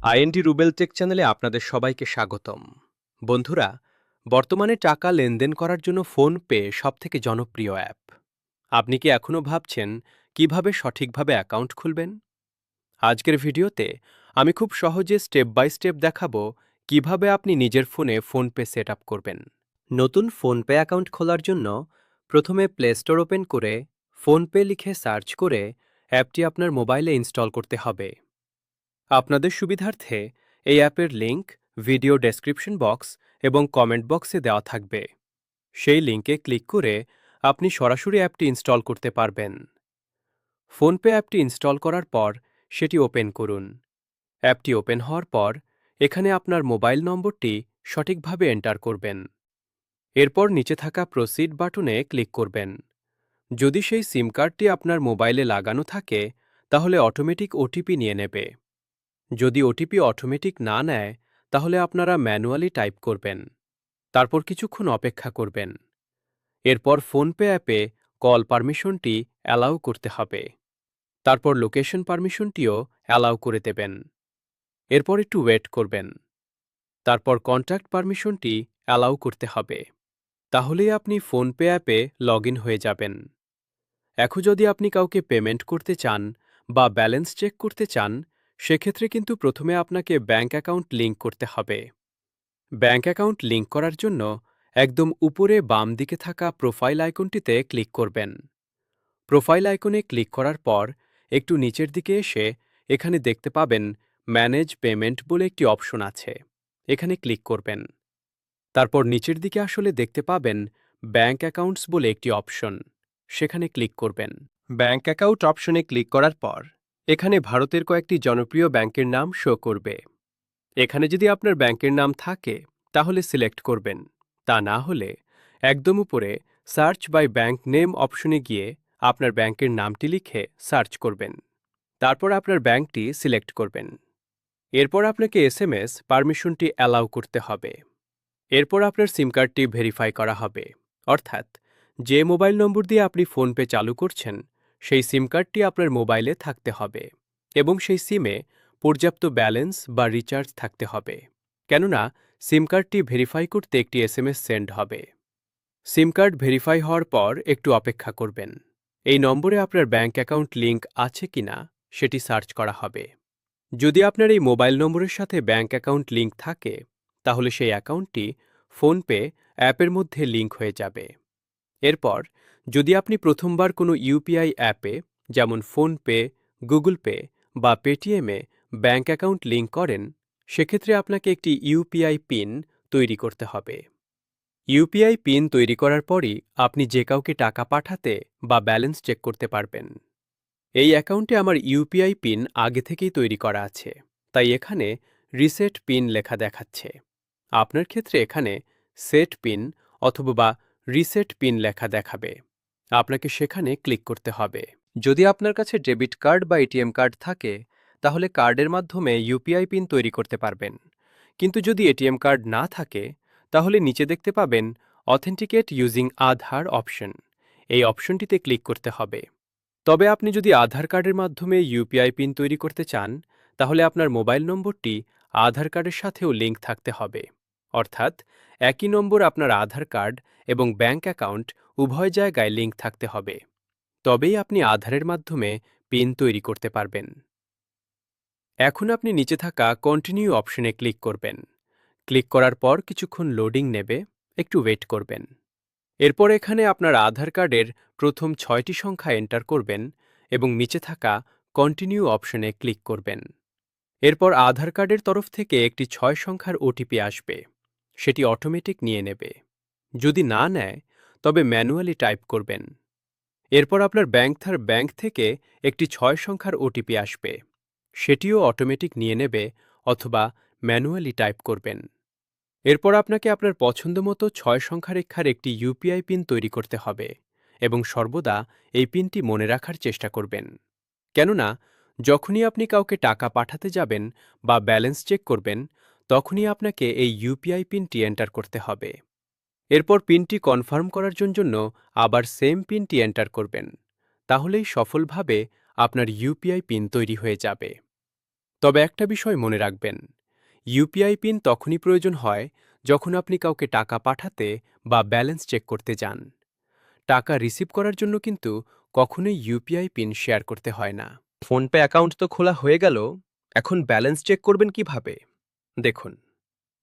Int Rubel take চ্যানেলে আপনাদের সবাইকে স্বাগতম। বন্ধুরা, বর্তমানে টাকা লেনদেন করার জন্য ফোনপে সবথেকে জনপ্রিয় অ্যাপ। আপনি কি এখনও ভাবছেন কিভাবে সঠিকভাবে অ্যাকাউন্ট খুলবেন? আজকের ভিডিওতে আমি খুব সহজে স্টেপ বাই স্টেপ দেখাবো কিভাবে আপনি নিজের ফোনে ফোনপে সেট আপ করবেন। নতুন ফোনপে অ্যাকাউন্ট খোলার জন্য প্রথমে প্লে স্টোর ওপেন করে ফোনপে লিখে সার্চ করে অ্যাপটি আপনার মোবাইলে ইনস্টল করতে হবে। আপনাদের সুবিধার্থে এই অ্যাপের লিংক ভিডিও ডেসক্রিপশন বক্স এবং কমেন্ট বক্সে দেওয়া থাকবে। সেই লিংকে ক্লিক করে আপনি সরাসরি অ্যাপটি ইনস্টল করতে পারবেন। ফোনপে অ্যাপটি ইনস্টল করার পর সেটি ওপেন করুন। অ্যাপটি ওপেন হওয়ার পর এখানে আপনার মোবাইল নম্বরটি সঠিকভাবে এন্টার করবেন। এরপর নিচে থাকা প্রসিড বাটনে ক্লিক করবেন। যদি সেই সিম কার্ডটি আপনার মোবাইলে লাগানো থাকে তাহলে অটোমেটিক ওটিপি নিয়ে নেবে। যদি ওটিপি অটোমেটিক না নেয় তাহলে আপনারা ম্যানুয়ালি টাইপ করবেন। তারপর কিছুক্ষণ অপেক্ষা করবেন। এরপর ফোনপে অ্যাপে কল পারমিশনটি অ্যালাউ করতে হবে। তারপর লোকেশন পারমিশনটিও অ্যালাউ করে দেবেন। এরপর একটু ওয়েট করবেন। তারপর কন্ট্যাক্ট পারমিশনটি অ্যালাউ করতে হবে। তাহলেই আপনি ফোনপে অ্যাপে লগ ইন হয়ে যাবেন। এখন যদি আপনি কাউকে পেমেন্ট করতে চান বা ব্যালেন্স চেক করতে চান, সেক্ষেত্রে কিন্তু প্রথমে আপনাকে ব্যাঙ্ক অ্যাকাউন্ট লিংক করতে হবে। ব্যাঙ্ক অ্যাকাউন্ট লিংক করার জন্য একদম উপরে বাম দিকে থাকা প্রোফাইল আইকনটিতে ক্লিক করবেন। প্রোফাইল আইকনে ক্লিক করার পর একটু নিচের দিকে এসে এখানে দেখতে পাবেন ম্যানেজ পেমেন্ট বলে একটি অপশন আছে। এখানে ক্লিক করবেন। তারপর নিচের দিকে আসলে দেখতে পাবেন ব্যাঙ্ক অ্যাকাউন্টস বলে একটি অপশন। সেখানে ক্লিক করবেন। ব্যাঙ্ক অ্যাকাউন্ট অপশনে ক্লিক করার পর এখানে ভারতের কয়েকটি জনপ্রিয় ব্যাংকের নাম শো করবে। এখানে যদি আপনার ব্যাংকের নাম থাকে তাহলে সিলেক্ট করবেন। তা না হলে একদম উপরে সার্চ বাই ব্যাংক নেম অপশনে গিয়ে আপনার ব্যাংকের নামটি লিখে সার্চ করবেন। তারপর আপনার ব্যাংকটি সিলেক্ট করবেন। এরপর আপনাকে এসএমএস পারমিশনটি অ্যালাউ করতে হবে। এরপর আপনার সিম কার্ডটি ভেরিফাই করা হবে, অর্থাৎ যে মোবাইল নম্বর দিয়ে আপনি ফোনপে চালু করছেন সেই সিম কার্ডটি আপনার মোবাইলে থাকতে হবে এবং সেই সিমে পর্যাপ্ত ব্যালেন্স বা রিচার্জ থাকতে হবে। কেননা সিম কার্ডটি ভেরিফাই করতে একটি এসএমএস সেন্ড হবে। সিম কার্ড ভেরিফাই হওয়ার পর একটু অপেক্ষা করবেন। এই নম্বরে আপনার ব্যাঙ্ক অ্যাকাউন্ট লিংক আছে কিনা সেটি সার্চ করা হবে। যদি আপনার এই মোবাইল নম্বরের সাথে ব্যাঙ্ক অ্যাকাউন্ট লিংক থাকে তাহলে সেই অ্যাকাউন্টটি ফোনপে অ্যাপের মধ্যে লিংক হয়ে যাবে। এরপর যদি আপনি প্রথমবার কোনো ইউপিআই অ্যাপে যেমন ফোনপে, গুগল পে বা পেটিএমে ব্যাঙ্ক অ্যাকাউন্ট লিংক করেন, সেক্ষেত্রে আপনাকে একটি ইউপিআই পিন তৈরি করতে হবে। ইউপিআই পিন তৈরি করার পরই আপনি যে কাউকে টাকা পাঠাতে বা ব্যালেন্স চেক করতে পারবেন। এই অ্যাকাউন্টে আমার ইউপিআই পিন আগে থেকেই তৈরি করা আছে, তাই এখানে রিসেট পিন লেখা দেখাচ্ছে। আপনার ক্ষেত্রে এখানে সেট পিন অথবা রিসেট পিন লেখা দেখাবে। আপনাকে সেখানে ক্লিক করতে হবে। যদি আপনার কাছে ডেবিট কার্ড বা এটিএম কার্ড থাকে তাহলে কার্ডের মাধ্যমে ইউপিআই পিন তৈরি করতে পারবেন। কিন্তু যদি এটিএম কার্ড না থাকে তাহলে নিচে দেখতে পাবেন অথেন্টিকেট ইউজিং আধার অপশন। এই অপশনটিতে ক্লিক করতে হবে। তবে আপনি যদি আধার কার্ডের মাধ্যমে ইউপিআই পিন তৈরি করতে চান তাহলে আপনার মোবাইল নম্বরটি আধার কার্ডের সাথেও লিংক থাকতে হবে, অর্থাৎ একই নম্বর আপনার আধার কার্ড এবং ব্যাঙ্ক অ্যাকাউন্ট উভয় জায়গায় লিংক থাকতে হবে। তবেই আপনি আধারের মাধ্যমে পিন তৈরি করতে পারবেন। এখন আপনি নিচে থাকা কন্টিনিউ অপশনে ক্লিক করবেন। ক্লিক করার পর কিছুক্ষণ লোডিং নেবে, একটু ওয়েট করবেন। এরপর এখানে আপনার আধার কার্ডের প্রথম 6টি সংখ্যা এন্টার করবেন এবং নিচে থাকা কন্টিনিউ অপশনে ক্লিক করবেন। এরপর আধার কার্ডের তরফ থেকে একটি 6 সংখ্যার ওটিপি আসবে, সেটি অটোমেটিক নিয়ে নেবে। যদি না নেয় তবে ম্যানুয়ালি টাইপ করবেন। এরপর আপনার ব্যাংক থেকে একটি 6 সংখ্যার ওটিপি আসবে, সেটিও অটোমেটিক নিয়ে নেবে অথবা ম্যানুয়ালি টাইপ করবেন। এরপর আপনাকে আপনার পছন্দমতো 6 সংখ্যারেখার একটি ইউপিআই পিন তৈরি করতে হবে এবং সর্বদা এই পিনটি মনে রাখার চেষ্টা করবেন। কেননা যখনই আপনি কাউকে টাকা পাঠাতে যাবেন বা ব্যালেন্স চেক করবেন তখনই আপনাকে এই ইউপিআই পিনটি এন্টার করতে হবে। এরপর পিনটি কনফার্ম করার জন্য আবার সেম পিনটি এন্টার করবেন। তাহলেই সফলভাবে আপনার ইউপিআই পিন তৈরি হয়ে যাবে। তবে একটা বিষয় মনে রাখবেন, ইউপিআই পিন তখনই প্রয়োজন হয় যখন আপনি কাউকে টাকা পাঠাতে বা ব্যালেন্স চেক করতে যান। টাকা রিসিভ করার জন্য কিন্তু কখনোই ইউপিআই পিন শেয়ার করতে হয় না। ফোনপে অ্যাকাউন্ট তো খোলা হয়ে গেল, এখন ব্যালেন্স চেক করবেন কিভাবে? দেখুন,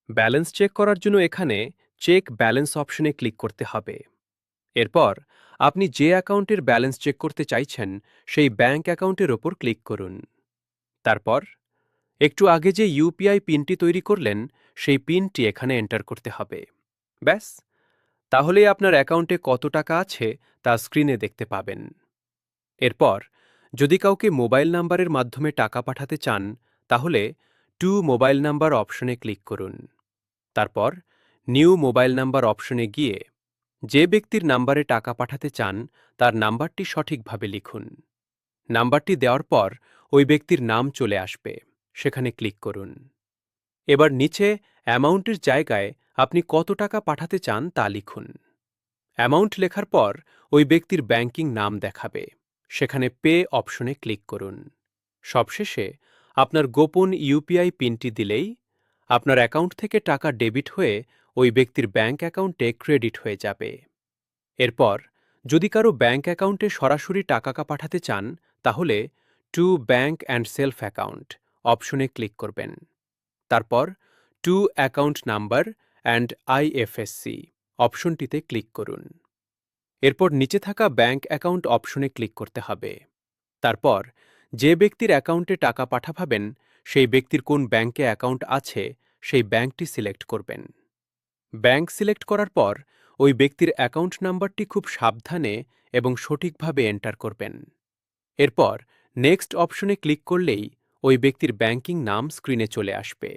ব্যালেন্স চেক করার জন্য এখানে চেক ব্যালেন্স অপশনে ক্লিক করতে হবে। এরপর আপনি যে অ্যাকাউন্টের ব্যালেন্স চেক করতে চাইছেন সেই ব্যাংক অ্যাকাউন্টের ওপর ক্লিক করুন। তারপর একটু আগে যে ইউপিআই পিনটি তৈরি করলেন সেই পিনটি এখানে এন্টার করতে হবে। ব্যাস, তাহলেই আপনার অ্যাকাউন্টে কত টাকা আছে তা স্ক্রিনে দেখতে পাবেন। এরপর যদি কাউকে মোবাইল নাম্বারের মাধ্যমে টাকা পাঠাতে চান, তাহলে টু মোবাইল নাম্বার অপশনে ক্লিক করুন। তারপর নিউ মোবাইল নাম্বার অপশনে গিয়ে যে ব্যক্তির নাম্বারে টাকা পাঠাতে চান তার নাম্বারটি সঠিকভাবে লিখুন। নাম্বারটি দেওয়ার পর ওই ব্যক্তির নাম চলে আসবে, সেখানে ক্লিক করুন। এবার নিচে অ্যামাউন্টের জায়গায় আপনি কত টাকা পাঠাতে চান তা লিখুন। অ্যামাউন্ট লেখার পর ওই ব্যক্তির ব্যাংকিং নাম দেখাবে, সেখানে পে অপশনে ক্লিক করুন। সবশেষে আপনার গোপন ইউপিআই পিনটি দিলেই আপনার অ্যাকাউন্ট থেকে টাকা ডেবিট হয়ে ওই ব্যক্তির ব্যাংক অ্যাকাউন্টে ক্রেডিট হয়ে যাবে। এরপর যদি কারো ব্যাংক অ্যাকাউন্টে সরাসরি টাকা পাঠাতে চান, তাহলে to bank and self account অপশনে ক্লিক করবেন। তারপর two account number and IFSC অপশনটিতে ক্লিক করুন। এরপর নিচে থাকা ব্যাংক অ্যাকাউন্ট অপশনে ক্লিক করতে হবে। তারপর যে ব্যক্তির অ্যাকাউন্টে টাকা পাঠাবেন সেই ব্যক্তির কোন ব্যাংকে অ্যাকাউন্ট আছে সেই ব্যাংকটি সিলেক্ট করবেন। ব্যাংক সিলেক্ট করার পর ওই ব্যক্তির অ্যাকাউন্ট নাম্বারটি খুব সাবধানে এবং সঠিকভাবে এন্টার করবেন। এরপর নেক্সট অপশনে ক্লিক করলেই ওই ব্যক্তির ব্যাংকিং নাম স্ক্রিনে চলে আসবে।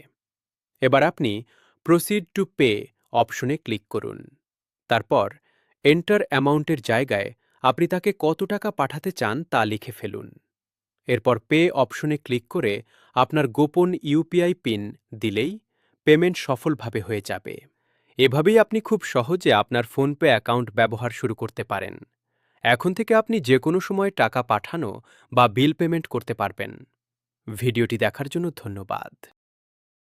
এবার আপনি প্রসিড টু পে অপশনে ক্লিক করুন। তারপর এন্টার অ্যামাউন্টের জায়গায় আপনি তাকে কত টাকা পাঠাতে চান তা লিখে ফেলুন। এরপর পে অপশনে ক্লিক করে আপনার গোপন ইউপিআই পিন দিলেই পেমেন্ট সফলভাবে হয়ে যাবে। এভাবেই আপনি খুব সহজে আপনার ফোনপে অ্যাকাউন্ট ব্যবহার শুরু করতে পারেন। এখন থেকে আপনি যে কোনো সময় টাকা পাঠানো বা বিল পেমেন্ট করতে পারবেন। ভিডিওটি দেখার জন্য ধন্যবাদ।